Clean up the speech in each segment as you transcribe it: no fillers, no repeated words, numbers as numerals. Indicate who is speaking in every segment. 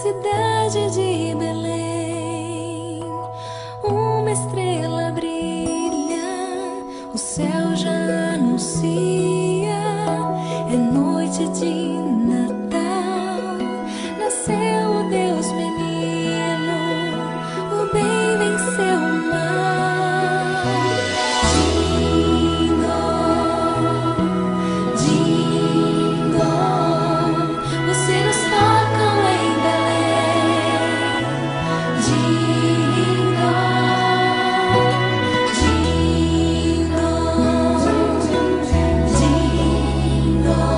Speaker 1: Cidade de Belém, uma estrela brilha, o céu já anuncia, é noite de Natal, nasceu o Deus menino, o bem venceu o mal. Jingle, jingle, os sinos tocam em Belém. Jingle, jingle, jingle,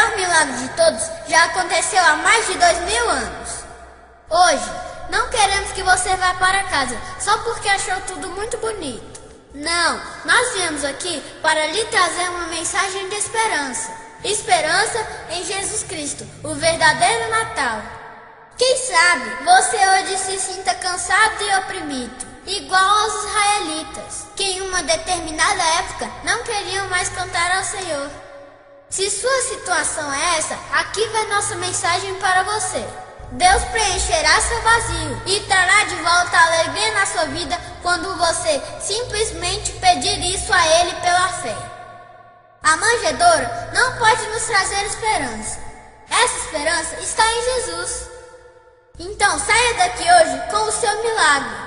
Speaker 2: maior milagre de todos já aconteceu há mais de 2000 anos. Hoje, não queremos que você vá para casa só porque achou tudo muito bonito. Não, nós viemos aqui para lhe trazer uma mensagem de esperança. Esperança em Jesus Cristo, o verdadeiro Natal. Quem sabe você hoje se sinta cansado e oprimido, igual aos israelitas, que em uma determinada época não queriam mais cantar ao Senhor. Se sua situação é essa, aqui vai nossa mensagem para você. Deus preencherá seu vazio e trará de volta a alegria na sua vida quando você simplesmente pedir isso a Ele pela fé. A manjedoura não pode nos trazer esperança. Essa esperança está em Jesus. Então saia daqui hoje com o seu milagre.